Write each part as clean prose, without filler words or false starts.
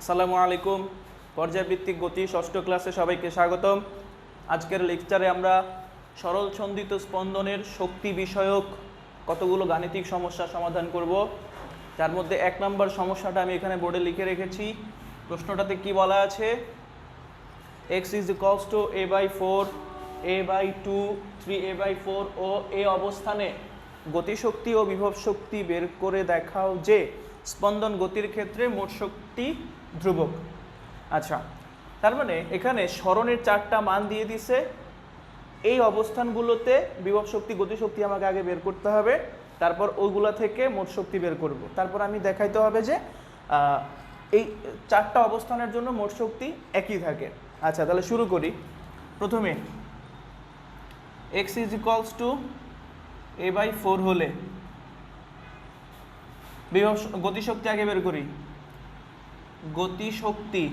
আসসালামু আলাইকুম। পর্যায়ভিত্তিক গতি ষষ্ঠ ক্লাসে সবাইকে স্বাগতম। আজকের লেকচারে আমরা সরল ছন্দিত স্পন্দনের শক্তি বিষয়ক কতগুলো গাণিতিক সমস্যা সমাধান করব। যার মধ্যে 1 নম্বর সমস্যাটা আমি এখানে বোর্ডে লিখে রেখেছি। প্রশ্নটাতে কি বলা আছে? x is equals to a/4, a/2, 3a/4 ও এ অবস্থানে গতিশক্তি ও বিভব শক্তি বের করে দেখাও যে স্পন্দন গতির ক্ষেত্রে মোট শক্তি ধ্রুবক। আচ্ছা, তার মানে এখানে সরণের 4টা মান দিয়ে দিছে। এই অবস্থানগুলোতে বিভব শক্তি গতিশক্তি আমাকে আগে বের করতে হবে, তারপর ওইগুলা থেকে মোট শক্তি বের করব। তারপর আমি দেখাইতে হবে যে এই 4টা অবস্থানের জন্য মোট শক্তি একই থাকে। আচ্ছা, তাহলে শুরু করি। প্রথমে x is equals to a/4 হলে বিভব গতিশক্তি আগে বের করি। গতিশক্তি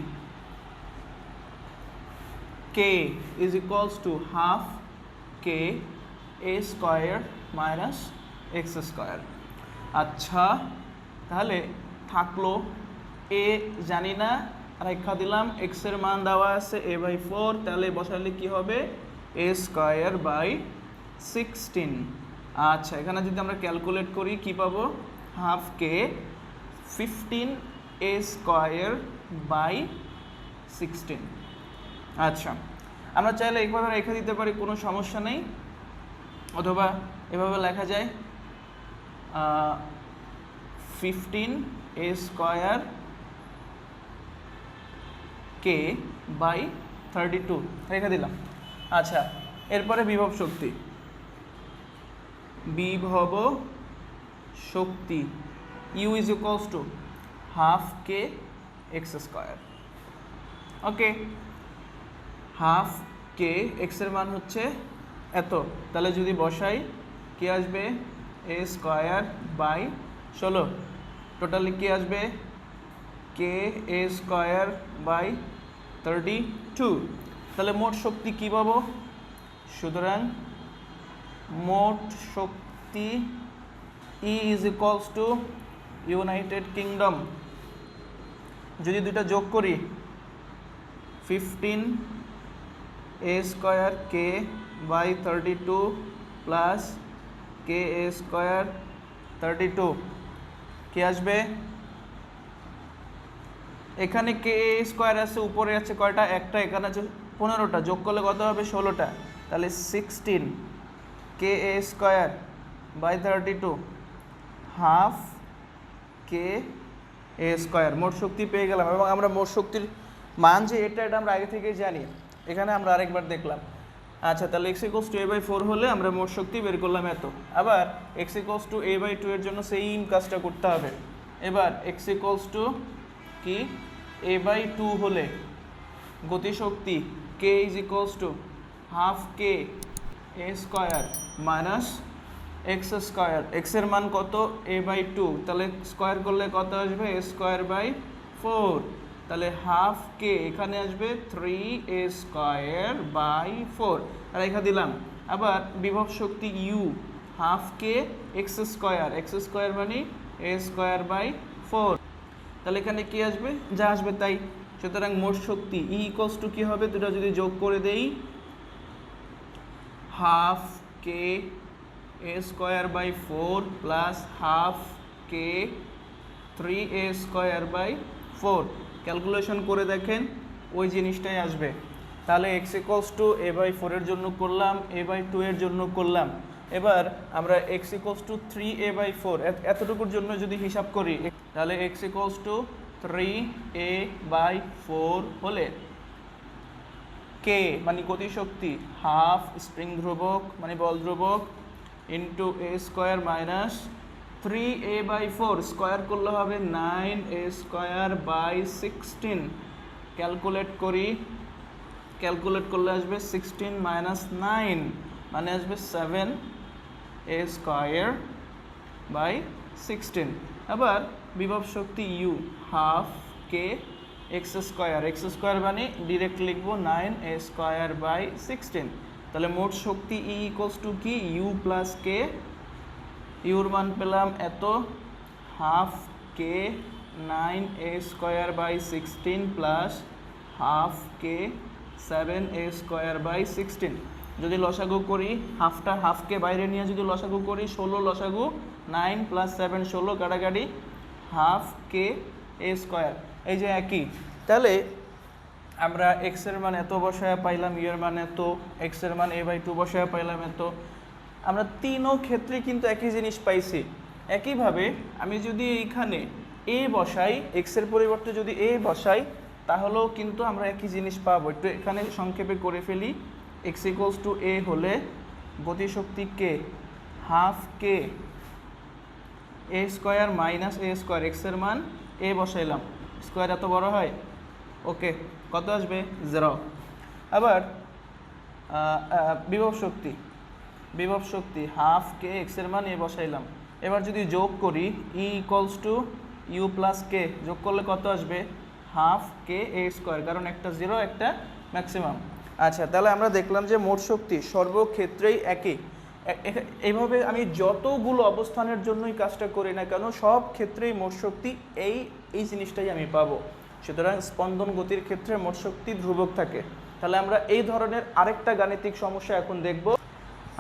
k is equals to half k a square minus x square। আচ্ছা, তাহলে থাকলো a জানি না, রেখা দিলাম, x এর মান দেওয়া আছে a/4, তাহলে বসালে কি হবে? a square by 16। আচ্ছা, এখানে যদি আমরা ক্যালকুলেট করি কি পাবো? Half K 15 a square by 16। আচ্ছা, আমরা চাইলে এইভাবে রেখে দিতে পারি, কোনো সমস্যা নেই, অথবা এভাবে লেখা যায় 15 a square k by 32 রেখে দিলাম। আচ্ছা, এরপরে বিভব শক্তি u is equals to half k x square। Okay, half K x এর মান হচ্ছে এত, তাহলে যদি বসাই কি আসবে? a square by 16। টোটালি কি আসবে? K a square by 32। তাহলে মোট শক্তি কি পাবো? সুতরাং মোট শক্তি E is equals to United Kingdom, যদি দুইটা যোগ করি 15 a square k by 32 plus k a square 32 কি আসবে? এখানে কে a স্কয়ার আছে, উপরে আছে কয়টা? একটা, এখানে আছে 15টা, যোগ করলে কত হবে? 16টা। তাহলে 16 k a square by 32 half k a square. মোট শক্তি পেয়ে গেলাম, এবং আমরা মোট শক্তির মান যে এটা আমরা আগে থেকেই জানি, এখানে আমরা আরেকবার দেখলাম। আচ্ছা, তাহলে x equals to a/4 হলে আমরা মোট শক্তি বের করলাম এত। আবার x equals to a/2 এর জন্য সেম কাজটা করতে হবে। এবার x equals to কি a/2 হলে গতিশক্তি k is equals to half k a square minus x square. X এর মান কত? a/2, তাহলে স্কয়ার করলে কত আসবে? a square by 4। তাহলে হাফ কে এখানে আসবে 3a স্কয়ার বাই 4, আর রেখা দিলাম। আবার বিভব শক্তি u হাফ কে এক্স স্কয়ার মানে a স্কয়ার বাই 4। তাহলে এখানে কি আসবে? যা আসবে তাই। সুতরাং মোট শক্তি E ইকুয়ালস টু কি হবে? দুটো যদি যোগ করে দেই, half k a square by 4 plus half k 3a square by 4। Calculation করে দেখেন, ওই জিনিসটাই আসবে। তাহলে x ইকুয়ালস টু a/4 এর জন্য করলাম, a/2 এর জন্য করলাম। এবার আমরা x ইকুয়ালস টু 3a/4 এতটুকুর জন্য যদি হিসাব করি, তাহলে x ইকুয়ালস টু 3a/4 হলে k মানে গতিশক্তি, হাফ স্প্রিং ধ্রুবক মানে বল ধ্রুবক, into a square minus 3a/4 square করলে হবে 9a স্কয়ার বাই 16। ক্যালকুলেট করি, ক্যালকুলেট করলে আসবে 16 মাইনাস 9 মানে আসবে 7a স্কয়ার বাই 16। আবার বিভব শক্তি u হাফ কে এক্স স্কয়ার মানে ডিরেক্ট লিখবো 9a স্কয়ার বাই 16। তাহলে মোট শক্তি E ইকুয়ালস টু কি? u plus K. ইউর মান পেলাম এত, হাফ কে 9a² / 16 প্লাস হাফ কে 7a² / 16। যদি লসাগু করি, হাফকে বাইরে নিয়ে যদি লসাগু করি, 16 লসাগু 9 + 7 16 কাটাকাটি হাফ কে a²। এই যে একই, তাহলে আমরা এক্স এর মান এত বসায় পাইলাম, ইউ এর মান এত, এক্স এর মান a/2 বসায় পাইলাম এত। আমরা তিনও ক্ষেত্রে কিন্তু একই জিনিস পাইছি। একইভাবে আমি যদি এইখানে এ বসাই, এক্স এর পরিবর্তে যদি এ বসাই, তাহলেও কিন্তু আমরা একই জিনিস পাবো। একটু এখানে সংক্ষেপে করে ফেলি। এক্স ইকুয়ালস টু এ হলে গতিশক্তি কে, হাফ কে a² - a², এক্স এর মান এ বসাইলাম, স্কোয়ার এত বড় হয়, ওকে, কত আসবে? 0। আবার বিভব শক্তি হাফ কে, এক্স এর মান এ বসাইলাম। এবার যদি যোগ করি, E equals to U plus K, যোগ করলে কত আসবে? হাফ কে a², কারণ একটা 0 একটা ম্যাক্সিমাম। আচ্ছা, তাহলে আমরা দেখলাম যে মোট শক্তি সর্বক্ষেত্রেই একই। এইভাবে আমি যতগুলো অবস্থানের জন্যই কাজটা করি না কেন, সব ক্ষেত্রেই মোট শক্তি এই জিনিসটাই আমি পাবো। সুতরাং স্পন্দন গতির ক্ষেত্রে মোট শক্তি ধ্রুবক থাকে। তাহলে আমরা এই ধরনের আরেকটা গাণিতিক সমস্যা এখন দেখব।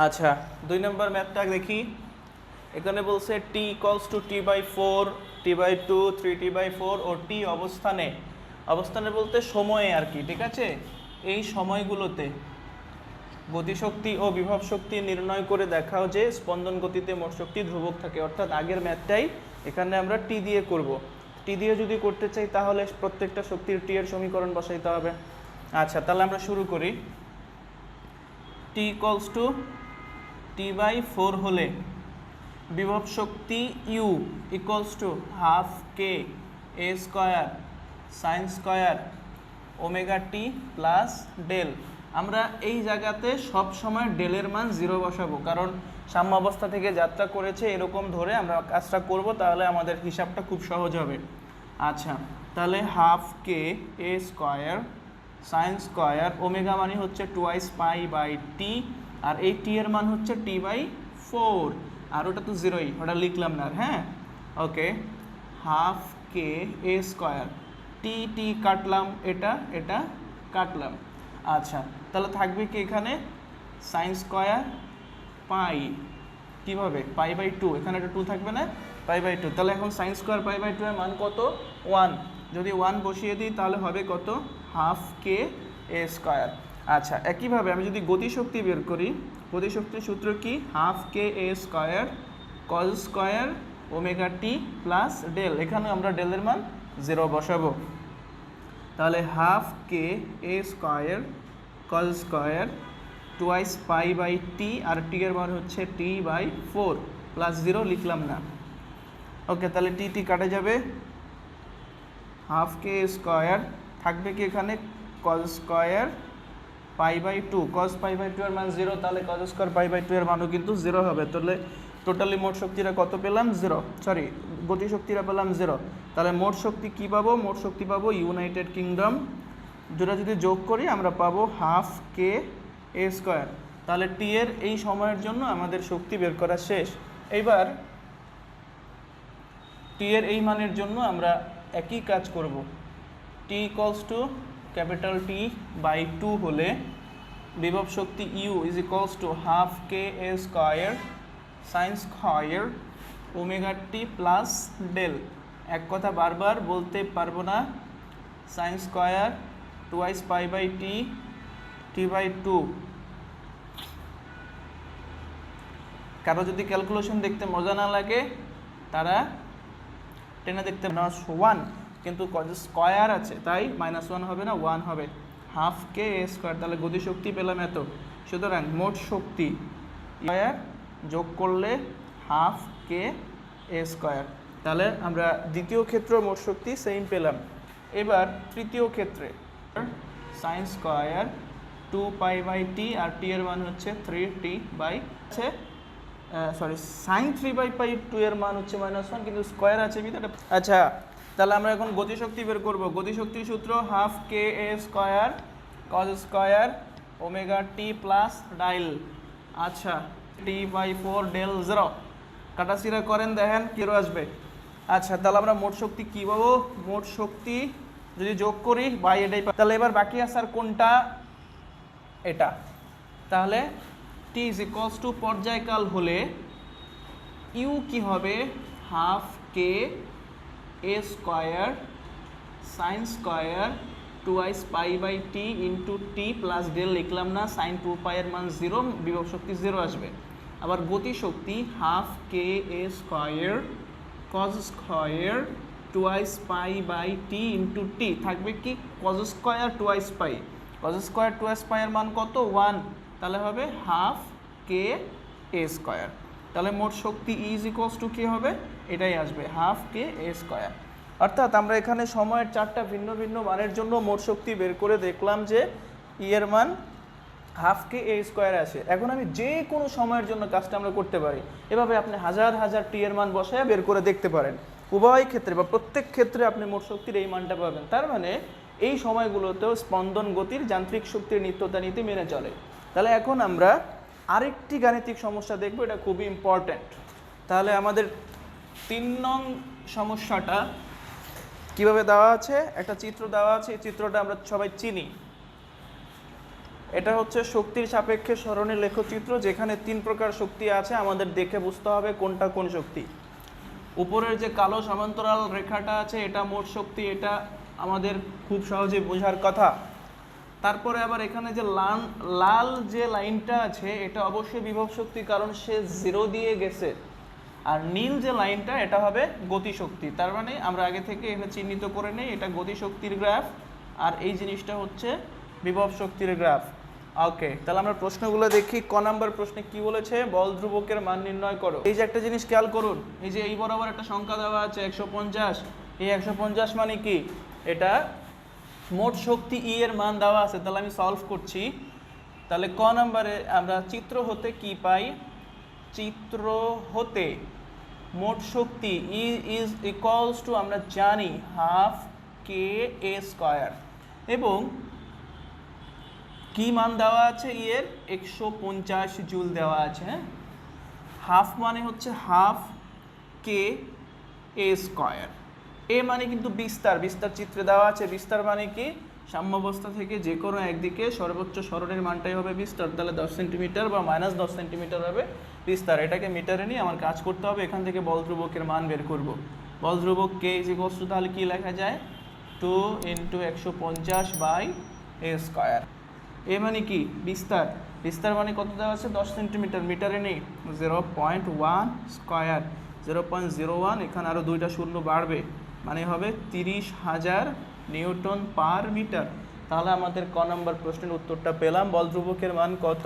আচ্ছা, 2 নম্বর ম্যাথটা দেখি। এখানে বলছে t equals to t/4, t/2, 3t/4 ও t অবস্থানে বলতে সময়ে আর কি, ঠিক আছে? এই সময়গুলোতে গতিশক্তি ও বিভব শক্তি নির্ণয় করে দেখাও যে স্পন্দন গতিতে মোট শক্তি ধ্রুবক থাকে। অর্থাৎ আগের ম্যাথটাই এখানে আমরা টি দিয়ে করব। টি দিয়ে যদি করতে চাই তাহলে প্রত্যেকটা শক্তির টি এর সমীকরণ বসাইতে হবে। আচ্ছা, তাহলে আমরা শুরু করি। t ইকুয়ালস টু t/4 হলে বিভব শক্তি U equals to half K a² sin² ω/t plus del. আমরা এই জায়গাতে সব সময় ডেলের মান 0 বসাবো, কারণ সাম্য অবস্থা থেকে যাত্রা করেছে এরকম ধরে আমরা কাজটা করব, তাহলে আমাদের হিসাবটা খুব সহজ হবে। আচ্ছা, তাহলে হাফ কে a² sin² ওমেগা মানে হচ্ছে 2π/t, আর এই টি এর মান হচ্ছে t/4, আর ওটা তো 0ই, ওটা লিখলাম না। হ্যাঁ, ওকে, হাফ কে a², টি কাটলাম, এটা কাটলাম। আচ্ছা, তাহলে থাকবে কি এখানে sin² পাই, কীভাবে π/2, এখানে একটা 2 থাকবে না, π/2। তাহলে এখন sin² π/2 এর মান কত? 1। যদি 1 বসিয়ে দিই তাহলে হবে কত? হাফ কে a²। আচ্ছা, একইভাবে আমি যদি গতিশক্তি বের করি, গতিশক্তির সূত্র কি? হাফ কে a² cos² ω/t plus del. এখানে আমরা ডেলের মান 0 বসাবো। তাহলে হাফ কে a² cos² 2π/t, আর টি এর মান হচ্ছে t/4 প্লাস 0 লিখলাম না। ওকে, তাহলে টি কাটে যাবে, হাফ কে a² থাকবে কি এখানে cos² π/2, cos π/2 এর মান 0, তাহলে cos² π/2 এর মানও কিন্তু 0 হবে। তাহলে টোটালি মোট শক্তিটা কত পেলাম? 0, সরি, গতিশক্তিটা পেলাম 0। তাহলে মোট শক্তি কি পাবো? মোট শক্তি পাবো ইউনাইটেড কিংডম। যেটা যদি যোগ করি আমরা পাবো হাফ কে a²। তাহলে টি এর এই সময়ের জন্য আমাদের শক্তি বের করা শেষ। এইবার টি এর এই মানের জন্য আমরা একই কাজ করব। টি ইকুয়ালস টু ক্যাপিটাল T/2 হলে বিভব শক্তি U is equals to half K a² sin² ω/t plus del. এক কথা বারবার বলতে পারবো না, sin² 2π/t t/2। কারো যদি ক্যালকুলেশন দেখতে মজা না লাগে তারা টেনে দেখতে -1, কিন্তু স্কয়ার আছে তাই -1 হবে না, 1 হবে, হাফ কে a²। তাহলে গতিশক্তি পেলাম এত। সুতরাং মোট শক্তি স্কয়ার যোগ করলে হাফ কে a²। তাহলে আমরা দ্বিতীয় ক্ষেত্রে মোট শক্তি সেম পেলাম। এবার তৃতীয় ক্ষেত্রে sin² 2π/t, আর টি এর মান হচ্ছে 3t/, সরি sin 3/2 এর মান হচ্ছে -1, কিন্তু স্কয়ার আছে ভিতরে। আচ্ছা, তাহলে আমরা এখন গতিশক্তি বের করব। গতিশক্তির সূত্র হাফ কে a² cos² ω/t প্লাস ডাইল। আচ্ছা, t/4 ডেল 0 কাটাছিড়া করেন, দেখেন কি আসবে। আচ্ছা, তাহলে আমরা মোট শক্তি কি পাবো? মোট শক্তি যদি যোগ করি বাই এটাই পাবো। তাহলে এবার বাকি আছে আর কোনটা? এটা। তাহলে টি ইজ ইকুয়ালস টু পর্যায়কাল হলে ইউ কি হবে? Half K A square sine square twice pi by T into t plus del লিখলাম না, সাইন 2 পাই এর মান 0, বিভব শক্তি 0 আসবে। আবার গতি শক্তি half K A square cos square twice pi by T into T থাকবে কি cos square twice pi, cos square twice pi এর মান কত? 1, তাহলে হবে হাফ কে এ স্কোয়ার। তাহলে মোট শক্তি ইজ ইকুয়ালস টু কী হবে? এটাই আসবে, হাফ কে এ স্কোয়ার। অর্থাৎ আমরা এখানে সময়ের 4টা ভিন্ন ভিন্ন মানের জন্য মোট শক্তি বের করে দেখলাম যে ই এর মান হাফ কে এ স্কোয়ার আসে। এখন আমি যে কোনো সময়ের জন্য কাজটা আমরা করতে পারি, এভাবে আপনি হাজার হাজার টি এর মান বসায় বের করে দেখতে পারেন। উভয় ক্ষেত্রে বা প্রত্যেক ক্ষেত্রে আপনি মোট শক্তির এই মানটা পাবেন। তার মানে এই সময়গুলোতেও স্পন্দন গতির যান্ত্রিক শক্তির নিত্যতা নীতি মেনে চলে। তাহলে এখন আমরা আরেকটি গাণিতিক সমস্যা দেখব, এটা খুবই ইম্পর্ট্যান্ট। তাহলে আমাদের 3 নং সমস্যাটা কিভাবে দেওয়া আছে? একটা চিত্র দেওয়া আছে, এই চিত্রটা আমরা সবাই চিনি। এটা হচ্ছে শক্তির সাপেক্ষে সরণের লেখচিত্র, যেখানে 3 প্রকার শক্তি আছে। আমাদের দেখে বুঝতে হবে কোনটা কোন শক্তি। উপরের যে কালো সমান্তরাল রেখাটা আছে এটা মোট শক্তি, এটা আমাদের খুব সহজে বোঝার কথা। তারপরে আবার এখানে যে লাল যে লাইনটা আছে এটা অবশ্যই বিভব শক্তি, কারণ সে 0 দিয়ে গেছে। আর নীল যে লাইনটা এটা হবে গতিশক্তি। তার মানে আমরা আগে থেকে এখানে চিহ্নিত করে নেই, এটা গতিশক্তির গ্রাফ আর এই জিনিসটা হচ্ছে বিভব শক্তির গ্রাফ। ওকে, তাহলে আমরা প্রশ্নগুলো দেখি। ক নাম্বার প্রশ্নে কি বলেছে? বল ধ্রুবকের মান নির্ণয় করো। এই যে একটা জিনিস খেয়াল করুন, এই যে এই বরাবর একটা সংখ্যা দেওয়া আছে 150। এই 150 মানে কি? এটা মোট শক্তি ই এর মান দেওয়া আছে। তাহলে আমি সলভ করছি। তাহলে ক নাম্বারে আমরা চিত্র হতে কি পাই? চিত্র হতে মোট শক্তি ই ইজ ইকুয়ালস টু আমরা জানি হাফ কে এ স্কোয়ার, এবং কি মান দেওয়া আছে ই এর? 150 জুল দেওয়া আছে। হাফ মানে হচ্ছে হাফ কে এ স্কোয়ার। এ মানে কিন্তু বিস্তার, বিস্তার চিত্রে দেওয়া আছে। বিস্তার মানে কি? সাম্যাবস্থা থেকে যে কোনো একদিকে সর্বোচ্চ সরণের মানটাই হবে বিস্তার। তাহলে 10 সেন্টিমিটার বা -10 সেন্টিমিটার হবে বিস্তার। এটাকে মিটারে নিয়ে আমার কাজ করতে হবে, এখান থেকে বল ধ্রুবকের মান বের করব। বল ধ্রুবক কে ইজ ইকুয়ালস টু তাহলে কি লেখা যায়? 2 × 150 বাই এ স্কোয়ার। এ মানে কি? বিস্তার। বিস্তার মানে কত দেওয়া আছে? 10 সেন্টিমিটার, মিটারে নেই। 0.1 স্কোয়ার, 0.01, এখানে আরও 2টা শূন্য বাড়বে, মানে হবে 30,000 নিউটন পার মিটার। তাহলে আমাদের ক নম্বর প্রশ্নের উত্তরটা পেলাম। বল ধ্রুবকের মান কত?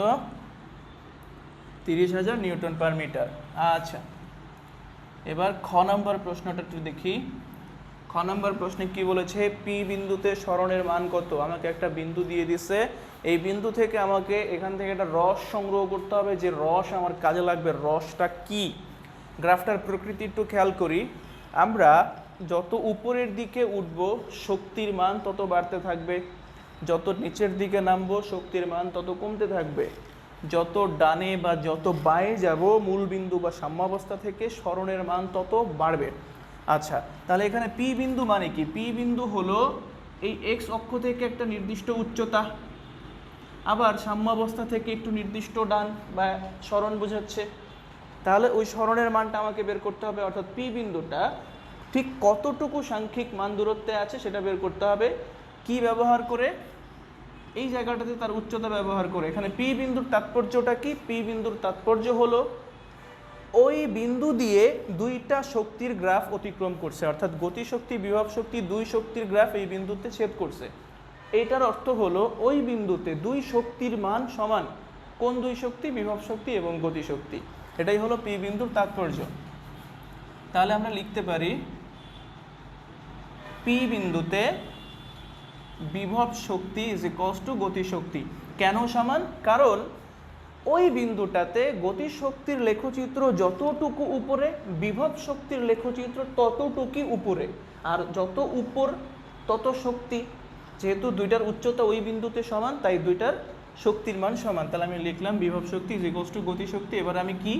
30,000 নিউটন পার মিটার। আচ্ছা, এবার খ নম্বর প্রশ্নটা একটু দেখি। খ নম্বর প্রশ্নে কি বলেছে? পি বিন্দুতে সরণের মান কত? আমাকে একটা বিন্দু দিয়ে দিছে, এই বিন্দু থেকে আমাকে এখান থেকে একটা রস সংগ্রহ করতে হবে। যে রস আমার কাজে লাগবে, রসটা কি? গ্রাফটার প্রকৃতি একটু খেয়াল করি। আমরা যত উপরের দিকে উঠব শক্তির মান তত বাড়তে থাকবে, যত নিচের দিকে নামবো শক্তির মান তত কমতে থাকবে। যত ডানে বা যত বাঁয়ে যাব মূল বিন্দু বা সাম্যাবস্থা থেকে সরণের মান তত বাড়বে। আচ্ছা, তাহলে এখানে পি বিন্দু মানে কি? পি বিন্দু হলো এই এক্স অক্ষ থেকে একটা নির্দিষ্ট উচ্চতা, আবার সাম্যাবস্থা থেকে একটু নির্দিষ্ট ডান বা সরণ বোঝাচ্ছে। তাহলে ওই সরণের মানটা আমাকে বের করতে হবে, অর্থাৎ পি বিন্দুটা ঠিক কতটুকু সাংখ্যিক মান দূরত্বে আছে সেটা বের করতে হবে। কি ব্যবহার করে? এই জায়গাটাতে তার উচ্চতা ব্যবহার করে। এখানে পি বিন্দুর তাৎপর্যটা কি? পি বিন্দুর তাৎপর্য হলো ওই বিন্দু দিয়ে 2টা শক্তির গ্রাফ অতিক্রম করছে, অর্থাৎ গতিশক্তি বিভব শক্তি 2 শক্তির গ্রাফ এই বিন্দুতে ছেদ করছে। এইটার অর্থ হলো ওই বিন্দুতে 2 শক্তির মান সমান। কোন 2 শক্তি? বিভব শক্তি এবং গতিশক্তি। এটাই হলো পি বিন্দুর তাৎপর্য। তাহলে আমরা লিখতে পারি পি বিন্দুতে বিভব শক্তি ইজ ইকুয়ালস টু গতিশক্তি। কেন সমান? কারণ ওই বিন্দুটাতে গতিশক্তির লেখচিত্র যতটুকু উপরে, বিভব শক্তির লেখচিত্র ততটুকুই উপরে, আর যত উপর তত শক্তি। যেহেতু 2টার উচ্চতা ওই বিন্দুতে সমান, তাই 2টার শক্তির মান সমান। তাহলে আমি লিখলাম বিভব শক্তি ইজ ইকুয়ালস টু গতিশক্তি। এবার আমি কি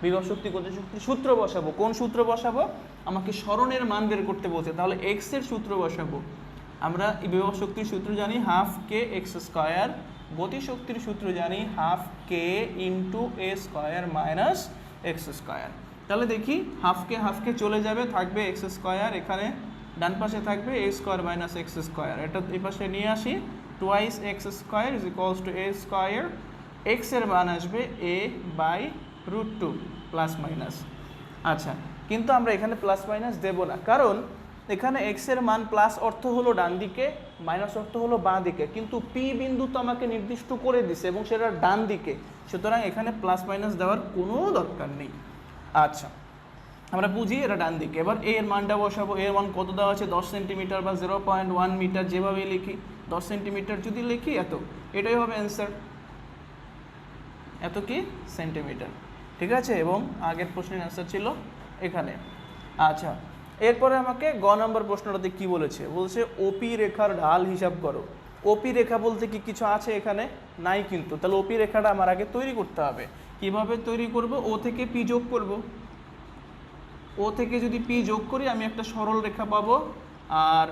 বিভব শক্তি গতিশক্তির সূত্র বসাবো। কোন সূত্র বসাবো? আমাকে সরণের মান বের করতে বলছে, তাহলে এক্স এর সূত্র বসাবো। আমরা বিভব শক্তির সূত্র জানি হাফ কে এক্স স্কোয়ার, গতিশক্তির সূত্র জানি হাফ কে ইন্টু এ স্কোয়ার মাইনাস এক্স স্কোয়ার। তাহলে দেখি হাফকে চলে যাবে, থাকবে এক্স স্কোয়ার, এখানে ডান পাশে থাকবে এ স্কোয়ার মাইনাস এক্স স্কোয়ার। এটা এই পাশে নিয়ে আসি, twice x square is equals two A square, x এর মান আসবে এ বাই √2 প্লাস মাইনাস। আচ্ছা, কিন্তু আমরা এখানে প্লাস মাইনাস দেব না, কারণ এখানে এক্স এর মান প্লাস অর্থ হলো ডান দিকে, মাইনাস অর্থ হলো বাঁ দিকে, কিন্তু পি বিন্দু তো আমাকে নির্দিষ্ট করে দিছে এবং সেটা ডান দিকে, সুতরাং এখানে প্লাস মাইনাস দেওয়ার কোনো দরকার নেই। আচ্ছা, আমরা বুঝি এটা ডান দিকে। এবার এ এর মানটা বসাবো। এর মান কত দেওয়া আছে? 10 সেন্টিমিটার বা 0.1 মিটার, যেভাবে লিখি 10 সেন্টিমিটার যদি লিখি এত, এটাই হবে অ্যান্সার, এত কি সেন্টিমিটার, ঠিক আছে। এবং আগের প্রশ্নের অ্যান্সার ছিল এখানে। আচ্ছা, এরপরে আমাকে গ নম্বর প্রশ্নটাতে কি বলেছে? বলছে ওপি রেখার ঢাল হিসাব করো। ওপি রেখা বলতে কি কিছু আছে এখানে? নাই কিন্তু। তাহলে ওপি রেখাটা আমার আগে তৈরি করতে হবে। কিভাবে তৈরি করব? ও থেকে পি যোগ করব। ও থেকে যদি পি যোগ করি আমি একটা সরল রেখা পাবো। আর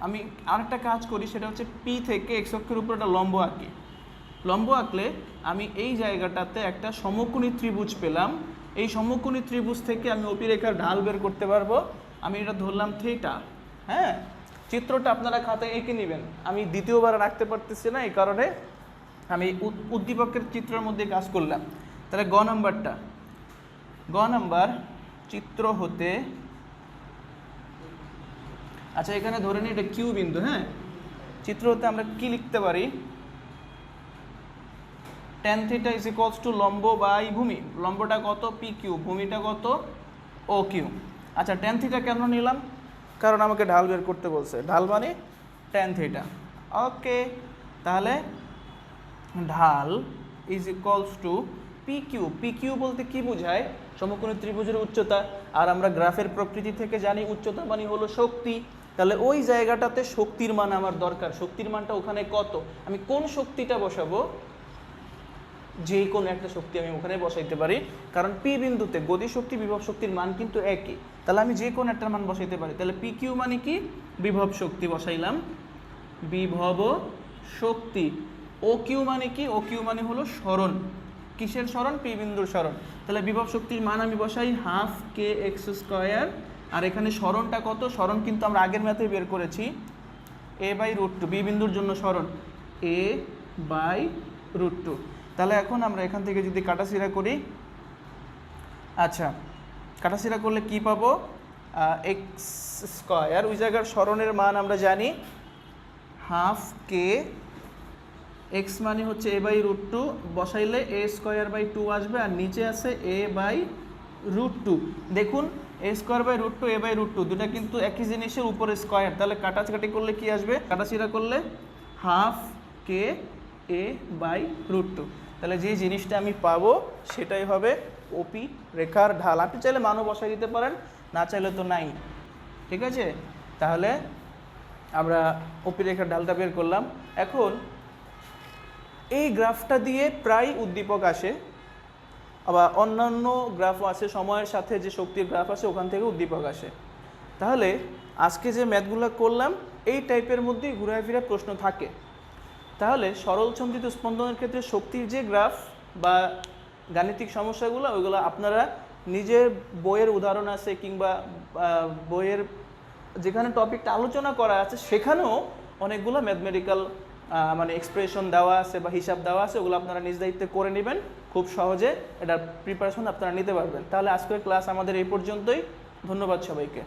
আমি আরেকটা কাজ করি, সেটা হচ্ছে পি থেকে এক্স অক্ষের উপর একটা লম্ব আঁকি। লম্ব আঁকলে আমি এই জায়গাটাতে একটা সমকোণী ত্রিভুজ পেলাম। এই সমকোণী ত্রিভুজ থেকে আমি ওপি রেখার ঢাল বের করতে পারবো। আমি এটা ধরলাম থিটা। হ্যাঁ, চিত্রটা আপনারা খাতায় এঁকে নেবেন। আমি দ্বিতীয়বার রাখতে পারতেছি না, এই কারণে আমি উদ্দীপকের চিত্রের মধ্যে কাজ করলাম। তাহলে গ নাম্বারটা, গ নাম্বার চিত্র হতে, আচ্ছা এখানে ধরে নিই এটা কিউ বিন্দু। হ্যাঁ, চিত্র হতে আমরা কি লিখতে পারি? tan theta is equals two লম্ব বাই ভূমি। লম্বটা কত? পি কিউ, ভূমিটা কত? O Q. আচ্ছা, tan থিটা কেন নিলাম? কারণ আমাকে ঢাল বের করতে বলছে। ঢাল মানে tan থিটা। ওকে, তাহলে ঢাল is equals to P Q. P Q বলতে কি বোঝায়? সমকোণী ত্রিভুজের উচ্চতা। আর আমরা গ্রাফের প্রকৃতি থেকে জানি উচ্চতা মানে হলো শক্তি। তাহলে ওই জায়গাটাতে শক্তির মান আমার দরকার। শক্তির মানটা ওখানে কত? আমি কোন শক্তিটা বসাবো? যে কোনো একটা শক্তি আমি ওখানে বসাইতে পারি, কারণ পি বিন্দুতে গতি শক্তি বিভব শক্তির মান কিন্তু একই। তাহলে আমি যে কোনো একটা মান বসাইতে পারি। তাহলে পি কিউ মানে কি? বিভব শক্তি বসাইলাম, বিভব শক্তি। ও কিউ মানে কি? ও কিউ মানে হলো সরণ। কিসের সরণ? পি বিন্দুর সরণ। তাহলে বিভব শক্তির মান আমি বসাই হাফ কে এক্স স্কোয়ার। আর এখানে সরণটা কত? সরণ কিন্তু আমরা আগের ম্যাথে বের করেছি, এ বাই √2। বি বিন্দুর জন্য সরণ এ বাই √2। তাহলে এখন আমরা এখান থেকে যদি কাটাছিড়া করি, আচ্ছা কাটাছিড়া করলে কি পাবো? এক্স স্কোয়ার, ওই জায়গার সরণের মান আমরা জানি হাফ কে এক্স মানে হচ্ছে এ বাই √2, বসাইলে এ স্কোয়ার বাই 2 আসবে, আর নিচে আছে এ বাই √2। দেখুন এ স্কোয়ার বাই √2, এ বাই √2 দুটা কিন্তু একই জিনিসের উপরে স্কোয়ার। তাহলে কাটাকাটি করলে কি আসবে? কাটাছিড়া করলে হাফ কে এ বাই √2। তাহলে যে জিনিসটা আমি পাবো সেটাই হবে ওপি রেখার ঢাল। আপনি চাইলে মানও বসাই দিতে পারেন, না চাইলে তো নাই, ঠিক আছে। তাহলে আমরা ওপি রেখার ঢালটা বের করলাম। এখন এই গ্রাফটা দিয়ে প্রায় উদ্দীপক আসে, আবার অন্যান্য গ্রাফও আছে, সময়ের সাথে যে শক্তির গ্রাফ আছে ওখান থেকে উদ্দীপক আসে। তাহলে আজকে যে ম্যাথগুলো করলাম এই টাইপের মধ্যেই ঘুরে ফিরে প্রশ্ন থাকে। তাহলে সরল সঞ্চিত স্পন্দনের ক্ষেত্রে শক্তির যে গ্রাফ বা গাণিতিক সমস্যাগুলো, ওইগুলো আপনারা নিজের বইয়ের উদাহরণ আছে কিংবা বইয়ের যেখানে টপিকটা আলোচনা করা আছে সেখানেও অনেকগুলো ম্যাথমেটিক্যাল মানে এক্সপ্রেশন দেওয়া আছে বা হিসাব দেওয়া আছে, ওগুলো আপনারা নিজ দায়িত্বে করে নেবেন। খুব সহজে এটার প্রিপারেশন আপনারা নিতে পারবেন। তাহলে আজকের ক্লাস আমাদের এই পর্যন্তই। ধন্যবাদ সবাইকে।